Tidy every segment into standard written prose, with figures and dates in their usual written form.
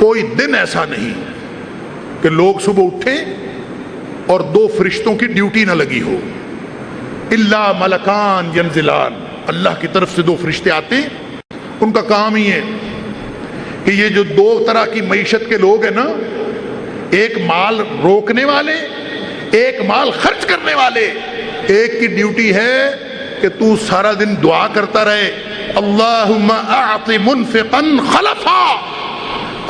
کوئی دن ایسا نہیں کہ لوگ صبح اٹھیں اور 2 فرشتوں کی ڈیوٹی نہ لگی ہو. الا ملکان ینزلان، اللہ کی طرف سے 2 فرشتے آتے ہیں. ان کا کام ہی ہے کہ یہ جو 2 طرح کی معیشت کے لوگ ہیں نا، ایک مال روکنے والے، ایک مال خرچ کرنے والے، ایک کی ڈیوٹی ہے کہ تو سارا دن دعا کرتا رہے، اللہم اعط منفقا خلفا،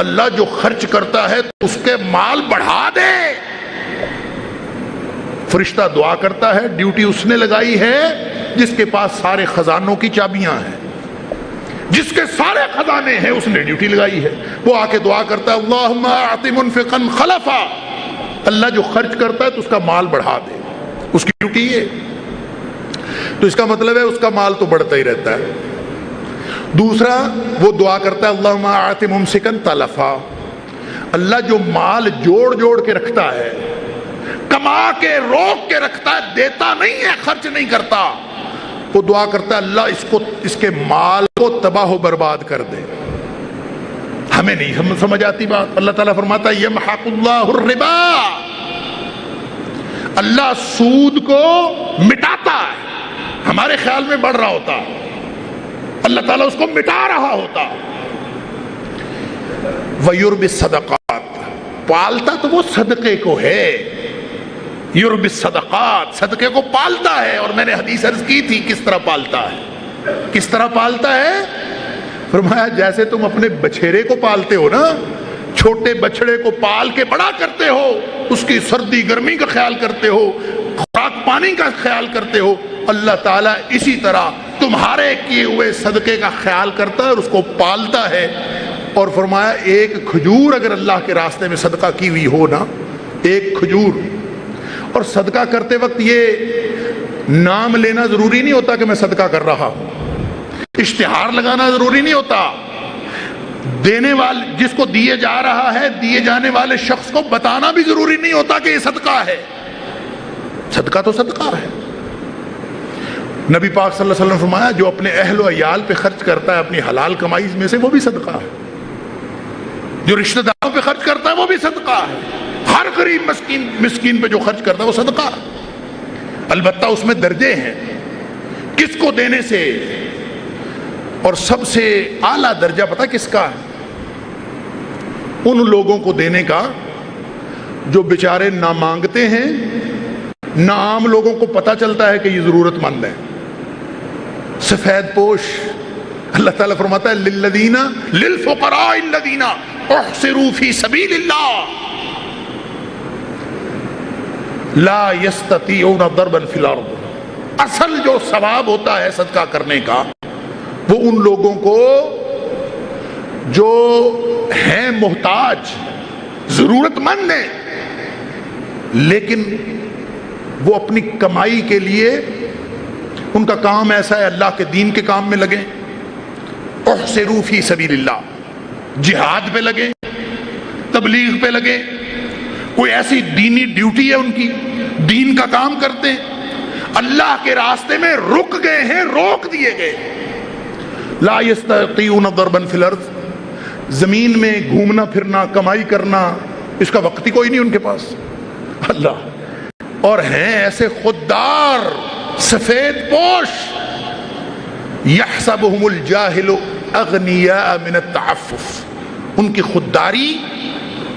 اللہ جو خرچ کرتا ہے تو اس کے مال بڑھا دے. فرشتہ دعا کرتا ہے، ڈیوٹی اس نے لگائی ہے جس کے پاس سارے خزانوں کی چابیاں ہیں، جس کے سارے خزانے ہیں اس نے ڈیوٹی لگائی ہے. وہ آ کے دعا کرتا ہے اللہم اعط منفقا خلفا، اللہ جو خرچ کرتا ہے تو اس کا مال بڑھا دے، اس کی ڈیوٹی ہے. تو اس کا مطلب ہے اس کا مال تو بڑھتا ہی رہتا ہے. دوسرا وہ دعا کرتا ہے اللہم اعط ممسکا تلفا، اللہ جو مال جوڑ جوڑ کے رکھتا ہے، کما کے روک کے رکھتا ہے، دیتا نہیں ہے، خرچ نہیں کرتا، وہ دعا کرتا ہے اللہ اس کے مال کو تباہ و برباد کر دے. ہمیں نہیں ہم سمجھ آتی بات. اللہ تعالیٰ فرماتا ہے یمحق اللہ الربا، اللہ سود کو مٹاتا ہے. ہمارے خیال میں بڑھ رہا ہوتا، اللہ تعالیٰ اس کو مٹا رہا ہوتا. وَيُرْبِ الصَّدَقَاتِ، پالتا تو وہ صدقے کو ہے. یربی الصدقات، صدقے کو پالتا ہے. اور میں نے حدیث عرض کی تھی کس طرح پالتا ہے. کس طرح پالتا ہے؟ فرمایا جیسے تم اپنے بچھیرے کو پالتے ہو نا، چھوٹے بچڑے کو پال کے بڑا کرتے ہو، اس کی سردی گرمی کا خیال کرتے ہو، خوراک پانی کا خیال کرتے ہو، اللہ تعالیٰ اسی طرح تمہارے کیے ہوئے صدقے کا خیال کرتا ہے اور اس کو پالتا ہے. اور فرمایا ایک کھجور اگر اللہ کے راستے میں صدقہ کی ہوئی ہو نا، ایک کھجور، اور صدقہ کرتے وقت یہ نام لینا ضروری نہیں ہوتا کہ میں صدقہ کر رہا ہوں، اشتہار لگانا ضروری نہیں ہوتا، دینے والے جس کو دیے جا رہا ہے، دیے جانے والے شخص کو بتانا بھی ضروری نہیں ہوتا کہ یہ صدقہ ہے. صدقہ تو صدقہ ہے. نبی پاک صلی اللہ علیہ وسلم فرمایا جو اپنے اہل و عیال پہ خرچ کرتا ہے اپنی حلال کمائی میں سے، وہ بھی صدقہ ہے. جو رشتہ داروں پہ خرچ کرتا ہے وہ بھی صدقہ ہے. ہر غریب مسکین پہ جو خرچ کرتا ہے وہ صدقہ ہے. البتہ اس میں درجے ہیں کس کو دینے سے، اور سب سے اعلیٰ درجہ پتہ کس کا ہے؟ ان لوگوں کو دینے کا جو بیچارے نہ مانگتے ہیں، نہ عام لوگوں کو پتہ چلتا ہے کہ یہ ضرورت مند ہے. سفید پوش. اللہ تعالیٰ فرماتا ہے للفقراء الذین احصروا فی سبیل اللہ لا یستطیعون ضربا فی الارض. اصل جو ثواب ہوتا ہے صدقہ کرنے کا وہ ان لوگوں کو جو ہیں محتاج، ضرورت مند ہیں، لیکن وہ اپنی کمائی کے لیے ان کا کام ایسا ہے اللہ کے دین کے کام میں لگیں، احصروا فی سبیل اللہ، جہاد پہ لگیں، تبلیغ پہ لگیں، کوئی ایسی دینی ڈیوٹی ہے ان کی، دین کا کام کرتے ہیں، اللہ کے راستے میں رک گئے ہیں، روک دیے گئے. لا یستطیعون ضربا فی الارض، زمین میں گھومنا پھرنا کمائی کرنا اس کا وقت ہی کوئی نہیں ان کے پاس. اللہ. اور ہیں ایسے خوددار سفید پوش، یحسبہم الجاہل اغنیاء من التعفف. ان کی خودداری،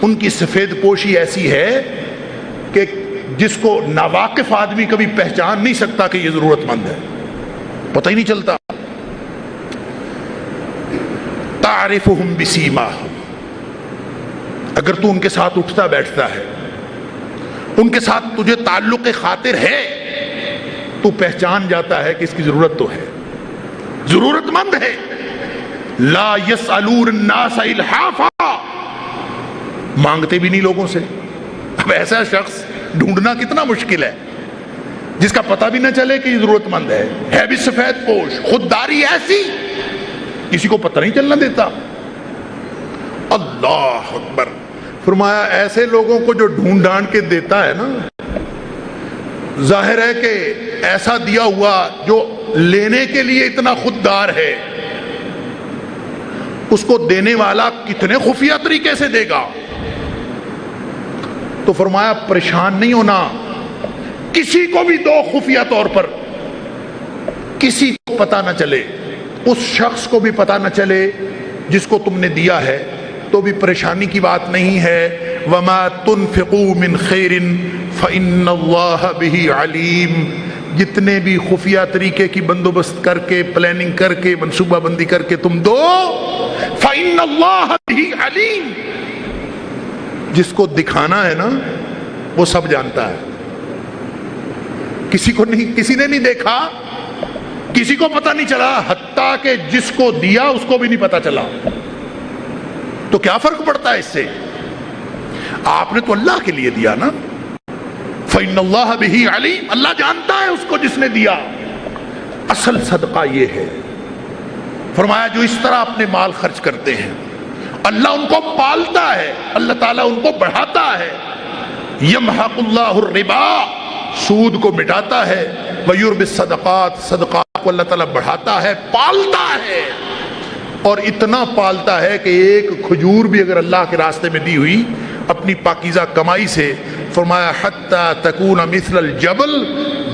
ان کی سفید پوشی ایسی ہے کہ جس کو ناواقف آدمی کبھی پہچان نہیں سکتا کہ یہ ضرورت مند ہے، پتہ ہی نہیں چلتا. تعرفہم بسیماہم، اگر تو ان کے ساتھ اٹھتا بیٹھتا ہے، ان کے ساتھ تجھے تعلق خاطر ہے، تو پہچان جاتا ہے کہ اس کی ضرورت تو ہے، ضرورت مند ہے. لا یسألون الناس الحافا، مانگتے بھی نہیں لوگوں سے. اب ایسا شخص ڈھونڈنا کتنا مشکل ہے جس کا پتہ بھی نہ چلے کہ یہ ضرورت مند ہے بھی سفید پوش، خودداری ایسی کسی کو پتہ نہیں چلنا دیتا. اللہ اکبر. فرمایا ایسے لوگوں کو جو ڈھونڈ ڈھانڈ کے دیتا ہے نا، ظاہر ہے کہ ایسا دیا ہوا جو لینے کے لیے اتنا خوددار ہے، اس کو دینے والا کتنے خفیہ طریقے سے دے گا. تو فرمایا پریشان نہیں ہونا, کسی کو بھی دو خفیہ طور پر, کسی کو پتہ نہ چلے, اس شخص کو بھی پتہ نہ چلے جس کو تم نے دیا ہے, تو بھی پریشانی کی بات نہیں ہے. وَمَا تُنْفِقُوا مِنْ خَيْرٍ فَإِنَّ اللَّهَ بِهِ عَلِيمٌ. جتنے بھی خفیہ طریقے کی بندوبست کر کے, پلاننگ کر کے, منصوبہ بندی کر کے تم دو, فَإِنَّ اللَّهَ بِهِ عَلِيمٌ. جس کو دکھانا ہے نا وہ سب جانتا ہے. کسی کو نہیں, کسی نے نہیں دیکھا, کسی کو پتہ نہیں چلا, حتیٰ کہ جس کو دیا اس کو بھی نہیں پتہ چلا. تو کیا فرق پڑتا ہے اس سے؟ آپ نے تو اللہ کے لیے دیا نا. فَإِنَّ اللَّهَ بِهِ عَلِيمٌ. اللہ جانتا ہے اس کو جس نے دیا. اصل صدقہ یہ ہے. فرمایا جو اس طرح اپنے مال خرچ کرتے ہیں اللہ ان کو پالتا ہے, اللہ تعالیٰ ان کو بڑھاتا ہے. يَمْحَقُ اللَّهُ الرِّبَا, سود کو مٹاتا ہے. وَيُرْبِي الصَّدَقَاتِ, صدقات کو اللہ تعالیٰ بڑھاتا ہے, پالتا ہے. اور اتنا پالتا ہے کہ ایک کھجور بھی اگر اللہ کے راستے میں دی ہوئی اپنی پاکیزہ کمائی سے, فرمایا حتی تکون مثل الجبل,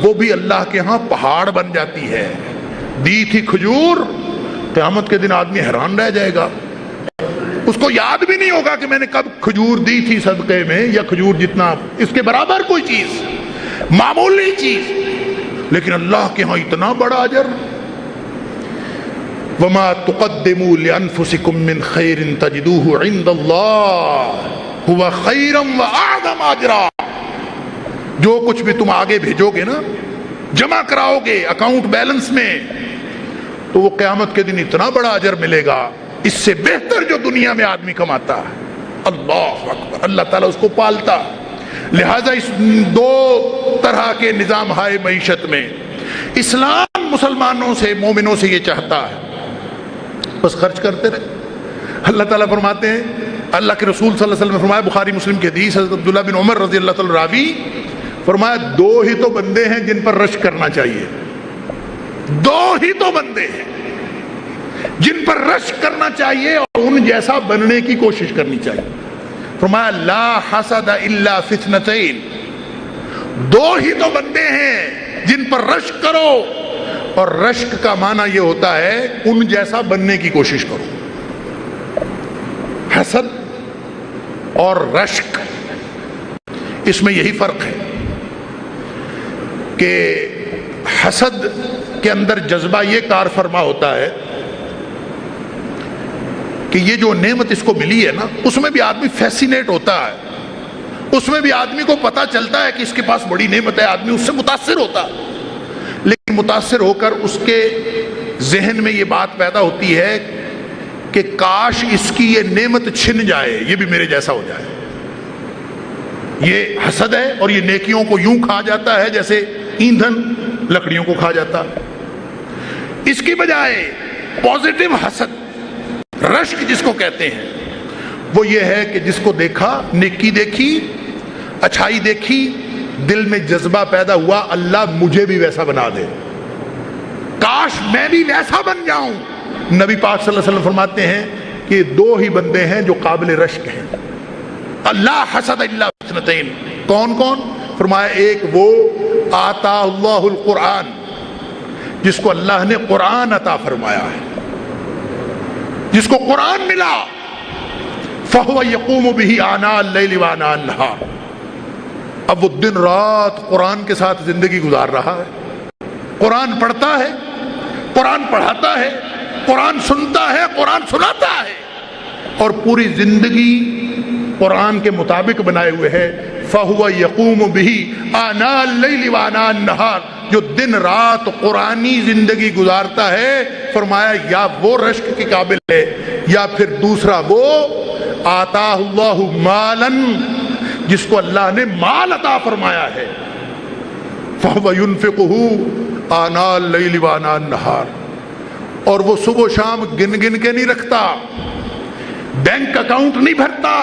وہ بھی اللہ کے ہاں پہاڑ بن جاتی ہے. دی تھی کھجور, قیامت کے دن آدمی حیران رہ جائے گا, اس کو یاد بھی نہیں ہوگا کہ میں نے کب کھجور دی تھی صدقے میں, یا کھجور جتنا اس کے برابر کوئی چیز, معمولی چیز, لیکن اللہ کے ہاں اتنا بڑا اجر. وَمَا تُقَدِّمُوا لِأَنفُسِكُم مِّن خَيْرٍ تَجِدُوهُ عِندَ اللَّهِ هُوَ خَيْرًا وَأَعْظَمَ أَجْرًا. جو کچھ بھی تم آگے بھیجو گے نا, جمع کراؤ گے اکاؤنٹ بیلنس میں, تو وہ قیامت کے دن اتنا بڑا اجر ملے گا اس سے بہتر جو دنیا میں آدمی کماتا ہے. اللہ اکبر. اللہ تعالیٰ اس کو پالتا. لہذا اس دو طرح کے نظام ہائے معیشت میں اسلام مسلمانوں سے, مومنوں سے یہ چاہتا ہے بس خرچ کرتے رہے. اللہ تعالیٰ فرماتے ہیں, اللہ کے رسول صلی اللہ علیہ وسلم نے فرمایا, بخاری مسلم کی حدیث, حضرت عبداللہ بن عمر رضی اللہ تعالیٰ راوی, فرمایا دو ہی تو بندے ہیں جن پر رشک کرنا چاہیے. دو ہی تو بندے ہیں جن پر رشک کرنا چاہیے اور ان جیسا بننے کی کوشش کرنی چاہیے. فرمایا لا حسد الا فی اثنتین. دو ہی تو بندے ہیں جن پر رشک کرو, اور رشک کا معنی یہ ہوتا ہے ان جیسا بننے کی کوشش کرو. حسد اور رشک, اس میں یہی فرق ہے کہ حسد کے اندر جذبہ یہ کار فرما ہوتا ہے کہ یہ جو نعمت اس کو ملی ہے نا, اس میں بھی آدمی فیسینیٹ ہوتا ہے, اس میں بھی آدمی کو پتا چلتا ہے کہ اس کے پاس بڑی نعمت ہے, آدمی اس سے متاثر ہوتا ہے. لیکن متاثر ہو کر اس کے ذہن میں یہ بات پیدا ہوتی ہے کہ کاش اس کی یہ نعمت چھن جائے, یہ بھی میرے جیسا ہو جائے. یہ حسد ہے, اور یہ نیکیوں کو یوں کھا جاتا ہے جیسے ایندھن لکڑیوں کو کھا جاتا. اس کی بجائے پازیٹو حسد, رشک جس کو کہتے ہیں, وہ یہ ہے کہ جس کو دیکھا, نیکی دیکھی, اچھائی دیکھی, دل میں جذبہ پیدا ہوا اللہ مجھے بھی ویسا بنا دے, کاش میں بھی ویسا بن جاؤں. نبی پاک صلی اللہ علیہ وسلم فرماتے ہیں کہ دو ہی بندے ہیں جو قابل رشک ہیں. اللہ حسد الا اثنتین. کون کون؟ فرمایا ایک وہ آتا اللہ القرآن, جس کو اللہ نے قرآن عطا فرمایا ہے, جس کو قرآن ملا, فَهُوَ يَقُومُ بِهِ آنَاءَ اللَّيْلِ وَآنَاءَ النَّهَارِ. اب وہ دن رات قرآن کے ساتھ زندگی گزار رہا ہے, قرآن پڑھتا ہے, قرآن پڑھاتا ہے, قرآن سنتا ہے, قرآن سناتا ہے, اور پوری زندگی قرآن کے مطابق بنائے ہوئے ہے. فَهُوَ يَقُومُ بِهِ آنَاءَ اللَّيْلِ وَآنَاءَ النَّهَارِ. جو دن رات قرآنی زندگی گزارتا ہے, فرمایا یا وہ رشک کے قابل ہے, یا پھر دوسرا وہ آتاہ اللہ مالاً, جس کو اللہ نے مال عطا فرمایا ہے. فَهُوَ يُنْفِقُهُ آنَاءَ اللَّيْلِ وَآنَاءَ النَّهَارِ. اور وہ صبح و شام گن گن کے نہیں رکھتا, بینک اکاؤنٹ نہیں بھرتا,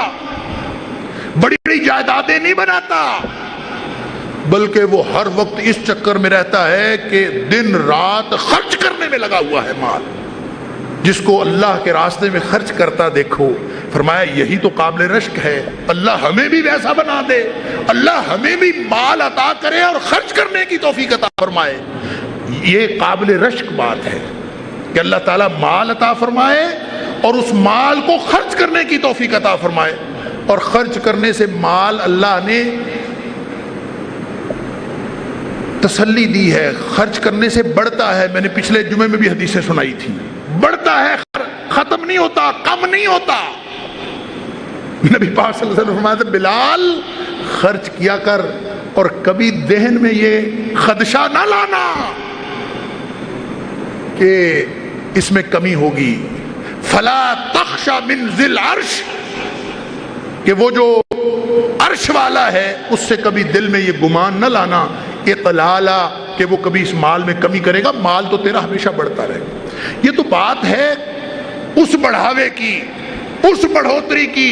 بڑی بڑی جائیدادیں نہیں بناتا, بلکہ وہ ہر وقت اس چکر میں رہتا ہے کہ دن رات خرچ کرنے میں لگا ہوا ہے مال. جس کو اللہ کے راستے میں خرچ کرتا دیکھو، فرمایا یہی تو قابل رشک ہے۔ اللہ ہمیں بھی ویسا بنا دے، اللہ ہمیں بھی مال عطا کرے اور خرچ کرنے کی توفیق عطا فرمائے۔ یہ قابل رشک بات ہے کہ اللہ تعالیٰ مال عطا فرمائے اور اس مال کو خرچ کرنے کی توفیق عطا فرمائے۔ اور خرچ کرنے سے مال اللہ نے تسلی دی ہے، خرچ کرنے سے بڑھتا ہے۔ میں نے پچھلے جمعے میں بھی حدیثیں سنائی تھی، بڑھتا ہے، ختم نہیں ہوتا، کم نہیں ہوتا۔ نبی پاک صلی اللہ علیہ وسلم فرماتے ہیں بلال خرچ کیا کر اور کبھی ذہن میں یہ خدشہ نہ لانا کہ اس میں کمی ہوگی۔ فلا تخشى من ذی العرش، کہ وہ جو عرش والا ہے اس سے کبھی دل میں یہ گمان نہ لانا اقلالا کہ وہ کبھی اس مال میں کمی کرے گا، مال تو تیرا ہمیشہ بڑھتا رہے گا۔ یہ تو بات ہے اس بڑھاوے کی، اس بڑھوتری کی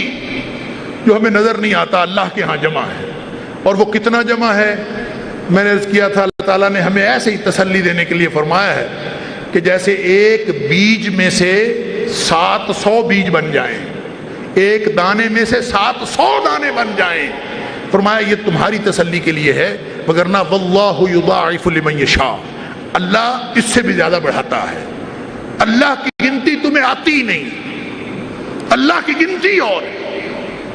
جو ہمیں نظر نہیں آتا، اللہ کے ہاں جمع ہے۔ اور وہ کتنا جمع ہے؟ میں نے عرض کیا تھا اللہ تعالیٰ نے ہمیں ایسے ہی تسلی دینے کے لیے فرمایا ہے کہ جیسے ایک بیج میں سے 700 بیج بن جائیں، ایک دانے میں سے 700 دانے بن جائیں۔ فرمایا یہ تمہاری تسلی کے لیے ہے، وگرنہ واللہ یضاعف لمن یشاء، اللہ اس سے بھی زیادہ بڑھاتا ہے۔ اللہ کی گنتی تمہیں آتی نہیں، اللہ کی گنتی اور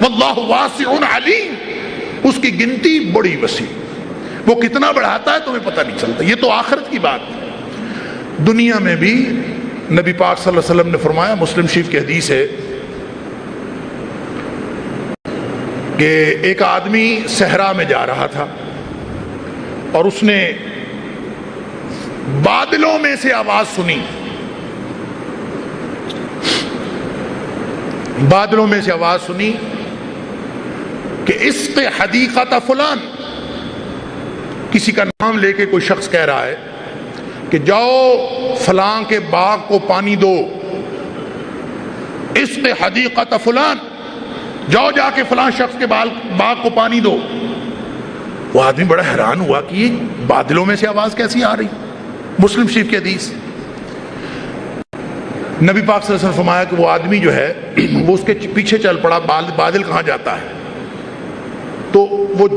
واللہ واسع علیم، اس کی گنتی بڑی وسیع، وہ کتنا بڑھاتا ہے تمہیں پتہ نہیں چلتا۔ یہ تو آخرت کی بات ہے۔ دنیا میں بھی نبی پاک صلی اللہ علیہ وسلم نے فرمایا، مسلم شریف کی حدیث ہے کہ ایک آدمی صحرا میں جا رہا تھا اور اس نے بادلوں میں سے آواز سنی، بادلوں میں سے آواز سنی کہ عشق حدیقۃ فلان، کسی کا نام لے کے کوئی شخص کہہ رہا ہے کہ جاؤ فلاں کے باغ کو پانی دو، عشق حدیقۃ فلان، جاؤ جا کے فلاں شخص کے باغ کو پانی دو۔ وہ آدمی بڑا حیران ہوا کہ یہ بادلوں میں سے آواز کیسی آ رہی؟ مسلم شریف کی حدیث۔ نبی پاک صلی اللہ علیہ وسلم فرمایا کہ وہ آدمی جو ہے وہ اس کے پیچھے چل پڑا، بادل کہاں جاتا ہے؟ تو وہ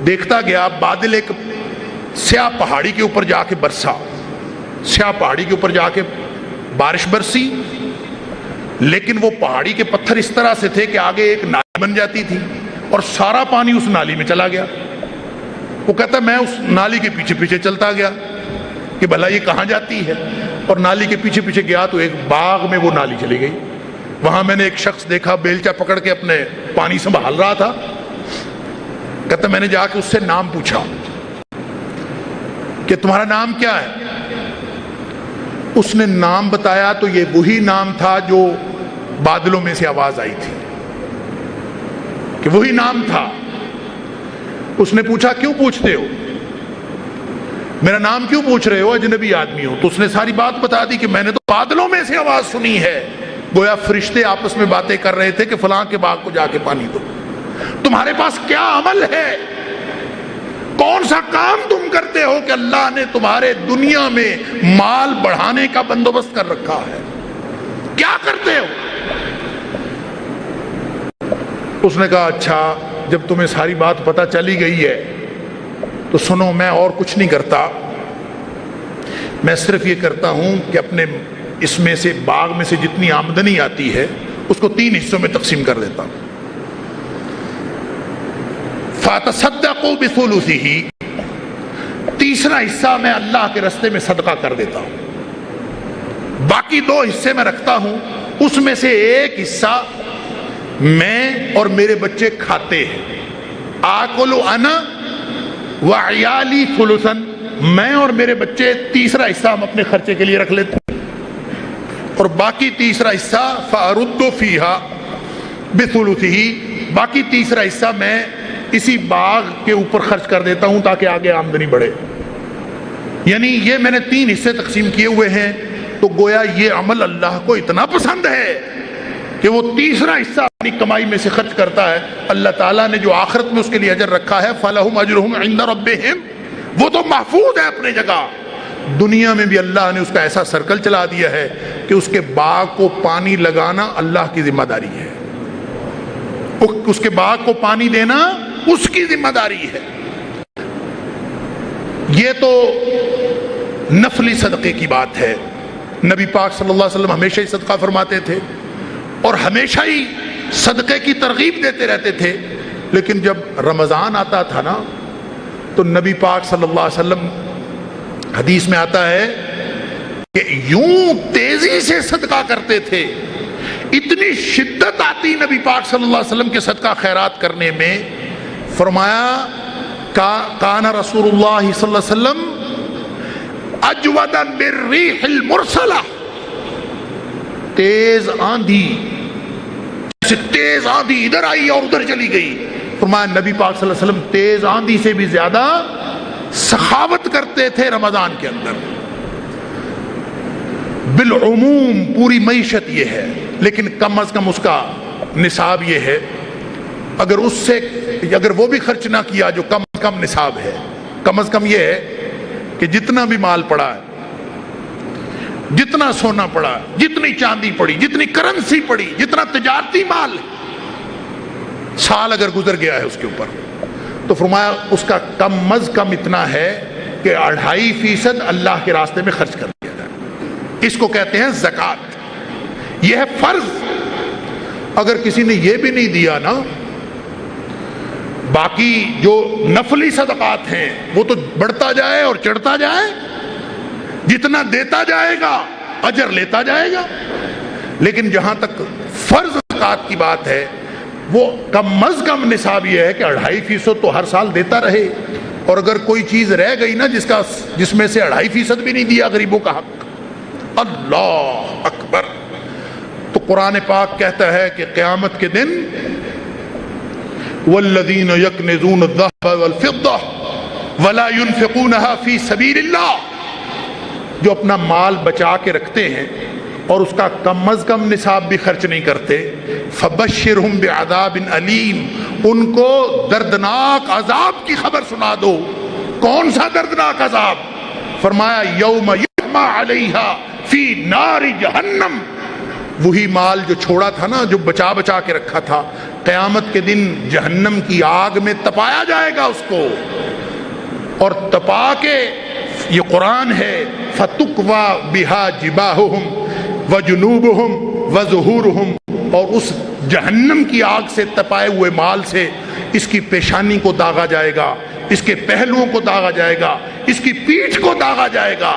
دیکھتا گیا، بادل ایک سیاہ پہاڑی کے اوپر جا کے برسا، سیاہ پہاڑی کے اوپر جا کے بارش برسی، لیکن وہ پہاڑی کے پتھر اس طرح سے تھے کہ آگے ایک نالی بن جاتی تھی اور سارا پانی اس نالی میں چلا گیا۔ وہ کہتا ہے میں اس نالی کے پیچھے پیچھے چلتا گیا کہ بھلا یہ کہاں جاتی ہے، اور نالی کے پیچھے پیچھے گیا تو ایک باغ میں وہ نالی چلی گئی۔ وہاں میں نے ایک شخص دیکھا بیلچہ پکڑ کے اپنے پانی سنبھال رہا تھا۔ کہتا میں نے جا کے اس سے نام پوچھا کہ تمہارا نام کیا ہے؟ اس نے نام بتایا تو یہ وہی نام تھا جو بادلوں میں سے آواز آئی تھی، کہ وہی نام تھا۔ اس نے پوچھا کیوں پوچھتے ہو، میرا نام کیوں پوچھ رہے ہو، اجنبی آدمی ہو؟ تو اس نے ساری بات بتا دی کہ میں نے تو بادلوں میں سے آواز سنی ہے، گویا فرشتے آپس میں باتیں کر رہے تھے کہ فلاں کے باغ کو جا کے پانی دو۔ تمہارے پاس کیا عمل ہے، کون سا کام تم کرتے ہو کہ اللہ نے تمہارے دنیا میں مال بڑھانے کا بندوبست کر رکھا ہے، کیا کرتے ہو؟ اس نے کہا اچھا جب تمہیں ساری بات پتہ چلی گئی ہے تو سنو، میں اور کچھ نہیں کرتا، میں صرف یہ کرتا ہوں کہ اپنے اس میں سے باغ میں سے جتنی آمدنی آتی ہے اس کو 3 حصوں میں تقسیم کر دیتا ہوں۔ فَتَصَدَّقُوا بِثُلُثِهِ، تیسرا حصہ میں اللہ کے راستے میں صدقہ کر دیتا ہوں، باقی 2 حصے میں رکھتا ہوں، اس میں سے ایک حصہ میں اور میرے بچے کھاتے ہیں۔ آکلُ انا وعیالی ثلثاً، میں اور میرے بچے تیسرا حصہ ہم اپنے خرچے کے لیے رکھ لیتے ہیں، اور باقی تیسرا حصہ فَأَرُدُّ فِيهَا بِثُلُثِهِ، باقی تیسرا حصہ میں اسی باغ کے اوپر خرچ کر دیتا ہوں تاکہ آگے آمدنی بڑھے۔ یعنی یہ میں نے 3 حصے تقسیم کیے ہوئے ہیں، تو گویا یہ عمل اللہ کو اتنا پسند ہے کہ وہ تیسرا حصہ اپنی کمائی میں سے خرچ کرتا ہے۔ اللہ تعالیٰ نے جو آخرت میں اس کے لیے اجر رکھا ہے، فَلَهُمْ أَجْرُهُمْ عِنْدَ رَبِّهِمْ، وہ تو محفوظ ہے اپنے جگہ، دنیا میں بھی اللہ نے اس کا ایسا سرکل چلا دیا ہے کہ اس کے باغ کو پانی لگانا اللہ کی ذمہ داری ہے، اس کے باغ کو پانی دینا اس کی ذمہ داری ہے۔ یہ تو نفلی صدقے کی بات ہے۔ نبی پاک صلی اللہ علیہ وسلم ہمیشہ ہی صدقہ فرماتے تھے اور ہمیشہ ہی صدقے کی ترغیب دیتے رہتے تھے، لیکن جب رمضان آتا تھا نا تو نبی پاک صلی اللہ علیہ وسلم، حدیث میں آتا ہے کہ یوں تیزی سے صدقہ کرتے تھے، اتنی شدت آتی نبی پاک صلی اللہ علیہ وسلم کے صدقہ خیرات کرنے میں، فرمایا کان رسول اللہ صلی اللہ علیہ وسلم اجود بالریح المرسلہ، تیز آندھی، جیسے تیز آندھی ادھر آئی اور ادھر چلی گئی، فرمایا نبی پاک صلی اللہ علیہ وسلم تیز آندھی سے بھی زیادہ سخاوت کرتے تھے رمضان کے اندر۔ بالعموم پوری معیشت یہ ہے، لیکن کم از کم اس کا نصاب یہ ہے، اگر وہ بھی خرچ نہ کیا جو کم از کم نصاب ہے، کم از کم یہ ہے کہ جتنا بھی مال پڑا ہے، جتنا سونا پڑا، جتنی چاندی پڑی، جتنی کرنسی پڑی، جتنا تجارتی مال ہے، سال اگر گزر گیا ہے اس کے اوپر، تو فرمایا اس کا کم از کم اتنا ہے کہ 2.5% اللہ کے راستے میں خرچ کر دیا جائے۔ اس کو کہتے ہیں زکوٰۃ، یہ ہے فرض۔ اگر کسی نے یہ بھی نہیں دیا نا، باقی جو نفلی صدقات ہیں وہ تو بڑھتا جائے اور چڑھتا جائے، جتنا دیتا جائے گا اجر لیتا جائے گا، لیکن جہاں تک فرض زکوٰۃ کی بات ہے وہ کم از کم نصاب یہ ہے کہ 2.5% تو ہر سال دیتا رہے، اور اگر کوئی چیز رہ گئی نا جس میں سے 2.5% بھی نہیں دیا غریبوں کا حق، اللہ اکبر، تو قرآن پاک کہتا ہے کہ قیامت کے دن والذین یکنزون الذهب والفضة ولا ينفقونها فی سبیل اللہ، جو اپنا مال بچا کے رکھتے ہیں اور اس کا کم از کم نصاب بھی خرچ نہیں کرتے، فبشرہم بعذاب علیم، ان کو دردناک عذاب کی خبر سنا دو۔ کون سا دردناک عذاب؟ فرمایا یوم یحمى علیہا فی نار جہنم، وہی مال جو چھوڑا تھا نا، جو بچا بچا کے رکھا تھا، قیامت کے دن جہنم کی آگ میں تپایا جائے گا اس کو، اور تپا کے، یہ قرآن ہے، فَتُقْوَى بِهَا جِبَاهُهُمْ وَجُنُوبُهُمْ وَظُهُورُهُمْ، اور اس جہنم کی آگ سے تپائے ہوئے مال سے اس کی پیشانی کو داغا جائے گا، اس کے پہلوؤں کو داغا جائے گا، اس کی پیٹھ کو داغا جائے گا،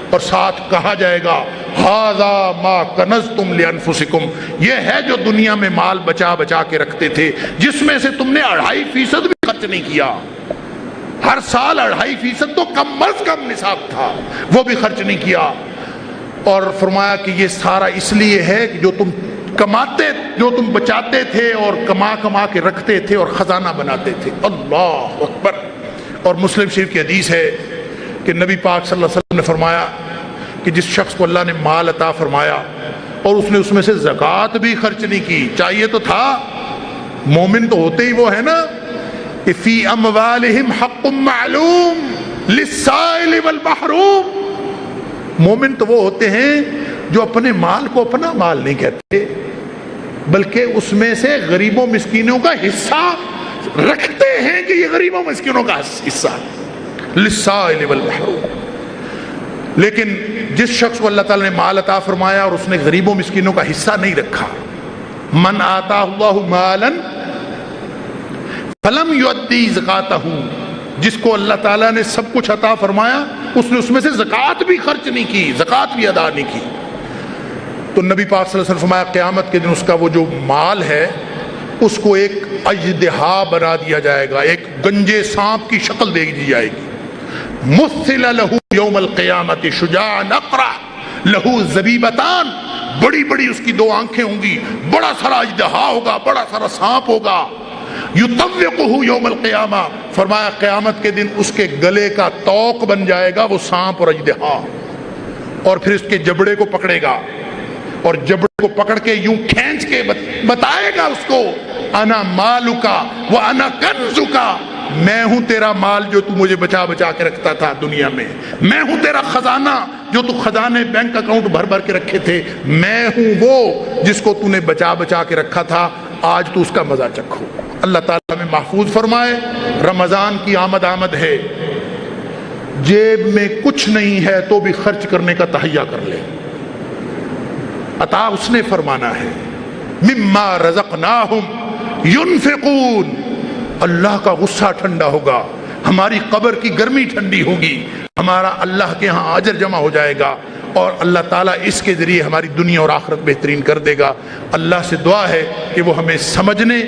اور ساتھ کہا جائے گا ہَذَا مَا كَنَزْتُمْ لِأَنفُسِكُمْ، یہ ہے جو دنیا میں مال بچا بچا کے رکھتے تھے، جس میں سے تم نے 2.5% بھی خرچ نہیں کیا، ہر سال 2.5% تو کم از کم نصاب تھا، وہ بھی خرچ نہیں کیا۔ اور فرمایا کہ یہ سارا اس لیے ہے کہ جو تم کماتے، جو تم بچاتے تھے اور کما کما کے رکھتے تھے اور خزانہ بناتے تھے۔ اللہ اکبر۔ اور مسلم شریف کی حدیث ہے کہ نبی پاک صلی اللہ علیہ وسلم نے فرمایا کہ جس شخص کو اللہ نے مال عطا فرمایا اور اس نے اس میں سے زکوٰۃ بھی خرچ نہیں کی، چاہیے تو تھا، مومن تو ہوتے ہی وہ ہے نا کہ فی اموالہم حق معلوم للسائل والمحروم، مومن تو وہ ہوتے ہیں جو اپنے مال کو اپنا مال نہیں کہتے، بلکہ اس میں سے غریبوں مسکینوں کا حصہ رکھتے ہیں کہ یہ غریبوں مسکینوں کا حصہ للسائل والمحروم۔ لیکن جس شخص کو اللہ تعالیٰ نے مال عطا فرمایا اور اس نے غریبوں مسکینوں کا حصہ نہیں رکھا، من آتاہ اللہ مالا فلم یؤدی زکاتہ، جس کو اللہ تعالیٰ نے سب کچھ عطا فرمایا اس نے اس میں سے زکوٰۃ بھی خرچ نہیں کی، زکوٰۃ بھی ادا نہیں کی، تو نبی پاک صلی اللہ علیہ وسلم فرمایا قیامت کے دن اس کا وہ جو مال ہے اس کو ایک اژدہا بنا دیا جائے گا، ایک گنجے سانپ کی شکل دے دی جائے گی، مثل لہ یوم القیامت شجاعا اقرع لہ زبیبتان، بڑی بڑی اس کی 2 آنکھیں ہوں گی، بڑا سارا اژدہا ہوگا، بڑا سارا سانپ ہوگا، یطوقہ یوم القیامہ، فرمایا قیامت کے دن اس کے گلے کا طوق بن جائے گا وہ سانپ اور اژدہا، اور پھر اس کے جبڑے کو پکڑے گا اور جبڑے کو پکڑ کے یوں کھینچ کے بتائے گا اس کو انا مالکا وانا کنزکا، میں ہوں تیرا مال جو تو مجھے بچا بچا کے رکھتا تھا دنیا میں، میں ہوں تیرا خزانہ جو تو خزانے بینک اکاؤنٹ بھر بھر کے رکھے تھے، میں ہوں وہ جس کو تو نے بچا بچا کے رکھا تھا، آج تو اس کا مزہ چکھو۔ اللہ تعالیٰ ہمیں محفوظ فرمائے۔ رمضان کی آمد ہے، جیب میں کچھ نہیں ہے تو بھی خرچ کرنے کا تہیا کر لے، عطا اس نے فرمانا ہے۔ مما رزقناہم ينفقون، اللہ کا غصہ ٹھنڈا ہوگا، ہماری قبر کی گرمی ٹھنڈی ہوگی، ہمارا اللہ کے ہاں اجر جمع ہو جائے گا، اور اللہ تعالیٰ اس کے ذریعے ہماری دنیا اور آخرت بہترین کر دے گا۔ اللہ سے دعا ہے کہ وہ ہمیں سمجھنے